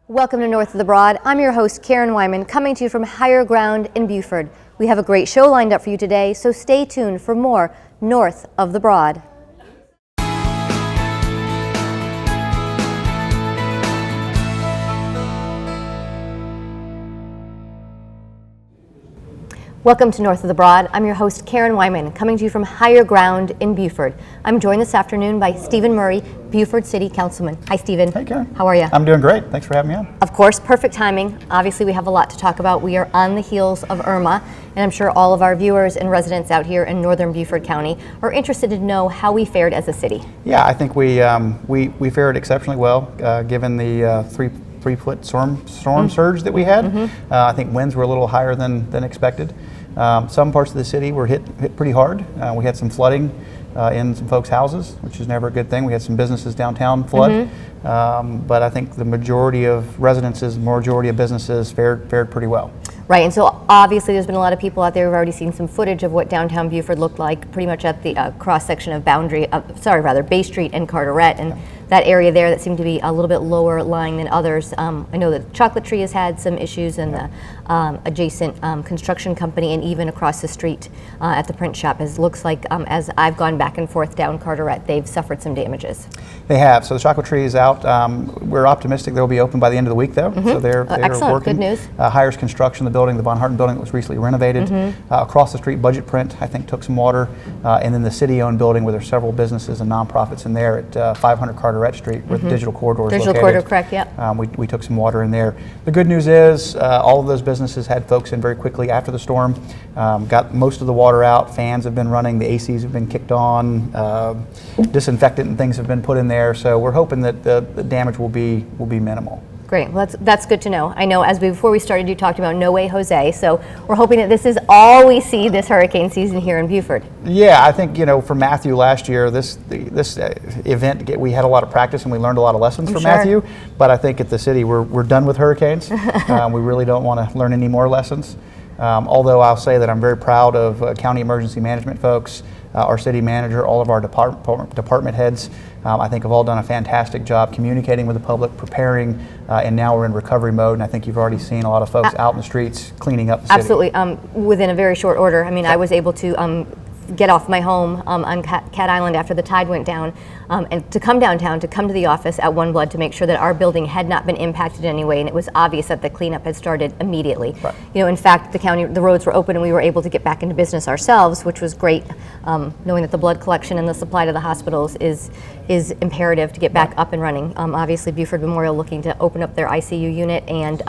Welcome to North of the Broad. I'm your host, Karen Wyman, coming to you from higher ground in Beaufort. We have a great show lined up for you today, so stay tuned for more North of the Broad. Welcome to North of the Broad. I'm your host, Karen Wyman, coming to you from higher ground in Beaufort. I'm joined this afternoon by Stephen Murray, Beaufort City Councilman. Hi, Stephen. Hey, Karen. How are you? I'm doing great. Thanks for having me on. Of course, perfect timing. Obviously, we have a lot to talk about. We are on the heels of Irma, and I'm sure all of our viewers and residents out here in northern Beaufort County are interested to know how we fared as a city. Yeah, I think we fared exceptionally well, given the three-foot storm surge that we had. I think winds were a little higher than expected. Some parts of the city were hit pretty hard. We had some flooding in some folks' houses, which is never a good thing. We had some businesses downtown flood, but I think the majority of residences, majority of businesses fared pretty well. Right, and so obviously there's been a lot of people out there who've already seen some footage of what downtown Beaufort looked like, pretty much at the cross-section of Bay Street and Carteret, and that area there that seemed to be a little bit lower lying than others. I know that Chocolate Tree has had some issues, and the adjacent construction company, and even across the street at the print shop, it looks like as I've gone back and forth down Carteret, they've suffered some damages. They have. So the Chocolate Tree is out. We're optimistic they'll be open by the end of the week, though. So they're excellent. working. Good news. Hires construction, the building, the Von Harten building that was recently renovated. Across the street, Budget Print, I think, took some water. And then the city-owned building where there's several businesses and nonprofits in there at 500 Carteret Street, where the Digital Corridor is located. Digital Corridor, correct, yeah. We took some water in there. The good news is all of those businesses had folks in very quickly after the storm. Got most of the water out. Fans have been running. The ACs have been kicked on. Disinfectant and things have been put in there. So we're hoping that the damage will be minimal. Great. Well, that's good to know. I know before we started, you talked about No Way Jose, so we're hoping that this is all we see this hurricane season here in Beaufort. Yeah, I think, for Matthew last year, this event, we had a lot of practice and we learned a lot of lessons from Matthew, but I think at the city, we're done with hurricanes. We really don't want to learn any more lessons. Although I'll say that I'm very proud of county emergency management folks, our city manager, all of our department heads. I think have all done a fantastic job communicating with the public, preparing, and now we're in recovery mode. And I think you've already seen a lot of folks out in the streets cleaning up the city. Absolutely, within a very short order. I mean, I was able to get off my home on Cat Island after the tide went down, and to come downtown, to come to the office at One Blood to make sure that our building had not been impacted in any way, and it was obvious that the cleanup had started immediately. Right. In fact, the roads were open and we were able to get back into business ourselves, which was great, knowing that the blood collection and the supply to the hospitals is imperative to get back up and running. Obviously, Beaufort Memorial looking to open up their ICU unit and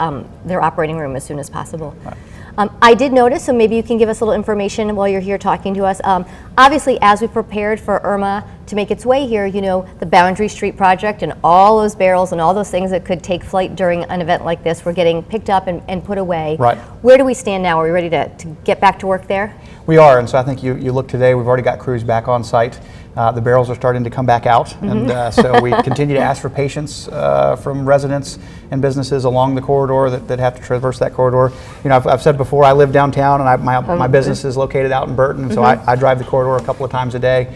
their operating room as soon as possible. Right. I did notice, so maybe you can give us a little information while you're here talking to us. Obviously, as we prepared for Irma to make its way here, the Boundary Street project and all those barrels and all those things that could take flight during an event like this were getting picked up and put away. Right. Where do we stand now? Are we ready to get back to work there? We are, and so I think you look today, we've already got crews back on site. The barrels are starting to come back out, and so we continue to ask for patience from residents and businesses along the corridor that have to traverse that corridor. I've said before, I live downtown, and my business is located out in Burton, and so I drive the corridor a couple of times a day.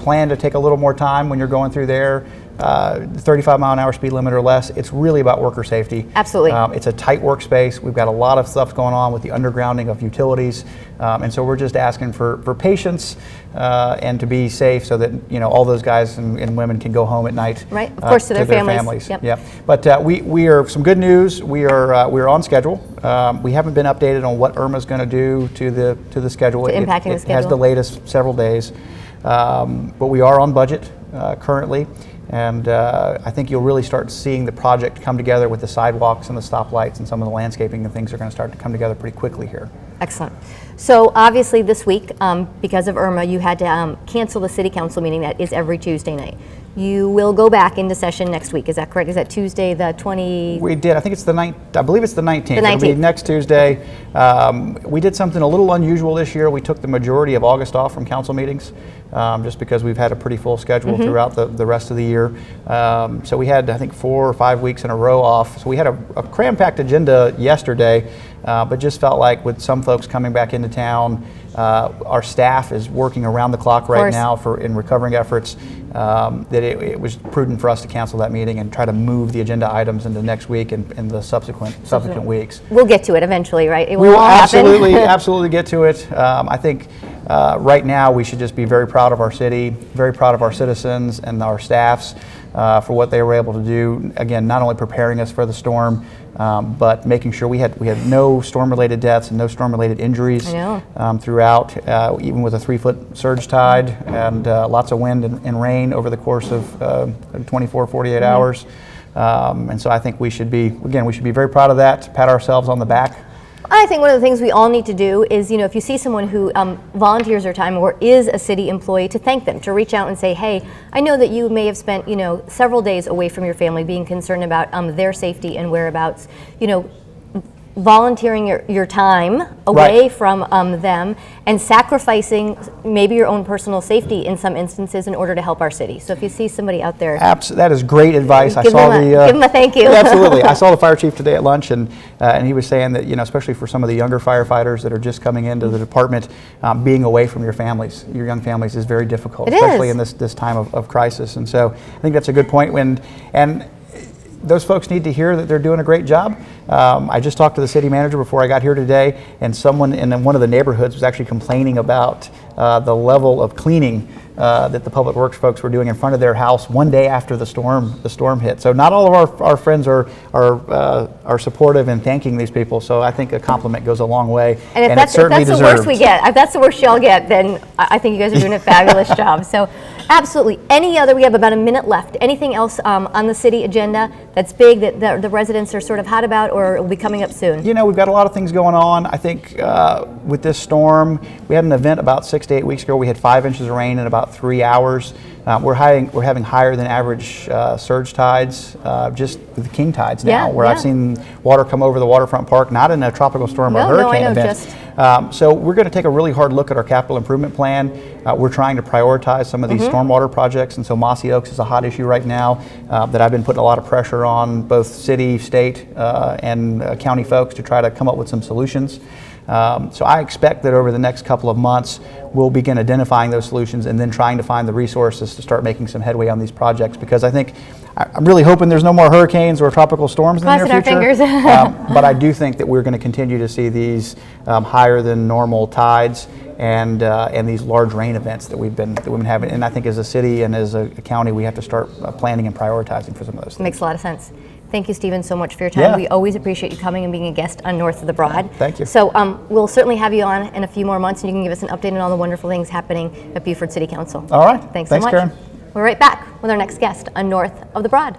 Plan to take a little more time when you're going through there. 35 mile an hour speed limit or less. It's really about worker safety. Absolutely. It's a tight workspace. We've got a lot of stuff going on with the undergrounding of utilities, and so we're just asking for patience and to be safe so that all those guys and women can go home at night. Right, of course, to their families. Yep. Yeah. But we are some good news. We are on schedule. We haven't been updated on what Irma's going to do to the schedule. Impacting the schedule. It has delayed us several days, but we are on budget currently. And I think you'll really start seeing the project come together with the sidewalks and the stoplights and some of the landscaping, and things are going to start to come together pretty quickly here. Excellent. So obviously this week, because of Irma, you had to cancel the city council meeting that is every Tuesday night. You will go back into session next week. Is that correct? Is that Tuesday the 20th? We did. I think it's I believe it's the 19th. The 19th. It'll be next Tuesday. We did something a little unusual this year. We took the majority of August off from council meetings. just because we've had a pretty full schedule throughout the rest of the year. So we had, I think, 4 or 5 weeks in a row off. So we had a cram-packed agenda yesterday, but just felt like with some folks coming back into town, our staff is working around the clock right now in recovering efforts, that it was prudent for us to cancel that meeting and try to move the agenda items into next week and the subsequent weeks. We'll get to it eventually, right? It We will all happen. absolutely get to it. I think right now we should just be very proud of our city, very proud of our citizens and our staffs for what they were able to do. Again, not only preparing us for the storm, but making sure we had no storm-related deaths and no storm-related injuries throughout, even with a 3-foot surge tide and lots of wind and rain over the course of 24, 48 hours. And so I think we should be very proud of that, pat ourselves on the back. I think one of the things we all need to do is, if you see someone who volunteers their time or is a city employee, to thank them, to reach out and say, hey, I know that you may have spent, several days away from your family being concerned about their safety and whereabouts, volunteering your time away from them and sacrificing maybe your own personal safety in some instances in order to help our city. So if you see somebody out there, that is great advice. Give them a thank you. Absolutely. I saw the fire chief today at lunch, and he was saying that especially for some of the younger firefighters that are just coming into the department, being away from your families, your young families, is very difficult, especially in this time of crisis. And so I think that's a good point. And those folks need to hear that they're doing a great job. I just talked to the city manager before I got here today, and someone in one of the neighborhoods was actually complaining about the level of cleaning that the public works folks were doing in front of their house one day after the storm hit. So not all of our friends are supportive in thanking these people. So I think a compliment goes a long way, and if that's the worst we get, if that's the worst y'all get, then I think you guys are doing a fabulous job. So absolutely. We have about a minute left. Anything else on the city agenda that's big that the residents are sort of hot about or will be coming up soon? We've got a lot of things going on. I think with this storm, we had an event about 6 to 8 weeks ago. We had 5 inches of rain in about 3 hours. We're having higher than average surge tides, just with the king tides now, where I've seen water come over the waterfront park, not in a tropical storm or hurricane event. So we're going to take a really hard look at our capital improvement plan. We're trying to prioritize some of these stormwater projects, and so Mossy Oaks is a hot issue right now that I've been putting a lot of pressure on both city, state, and county folks to try to come up with some solutions. So I expect that over the next couple of months, we'll begin identifying those solutions and then trying to find the resources to start making some headway on these projects, because I think I'm really hoping there's no more hurricanes or tropical storms in the near future. Crossing our fingers. But I do think that we're going to continue to see these higher than normal tides and these large rain events that we've been having. And I think as a city and as a county, we have to start planning and prioritizing for some of those things. Makes a lot of sense. Thank you, Stephen, so much for your time. Yeah. We always appreciate you coming and being a guest on North of the Broad. Thank you. So we'll certainly have you on in a few more months, and you can give us an update on all the wonderful things happening at Beaufort City Council. All right. Thanks so much. Karen. We're right back with our next guest on North of the Broad.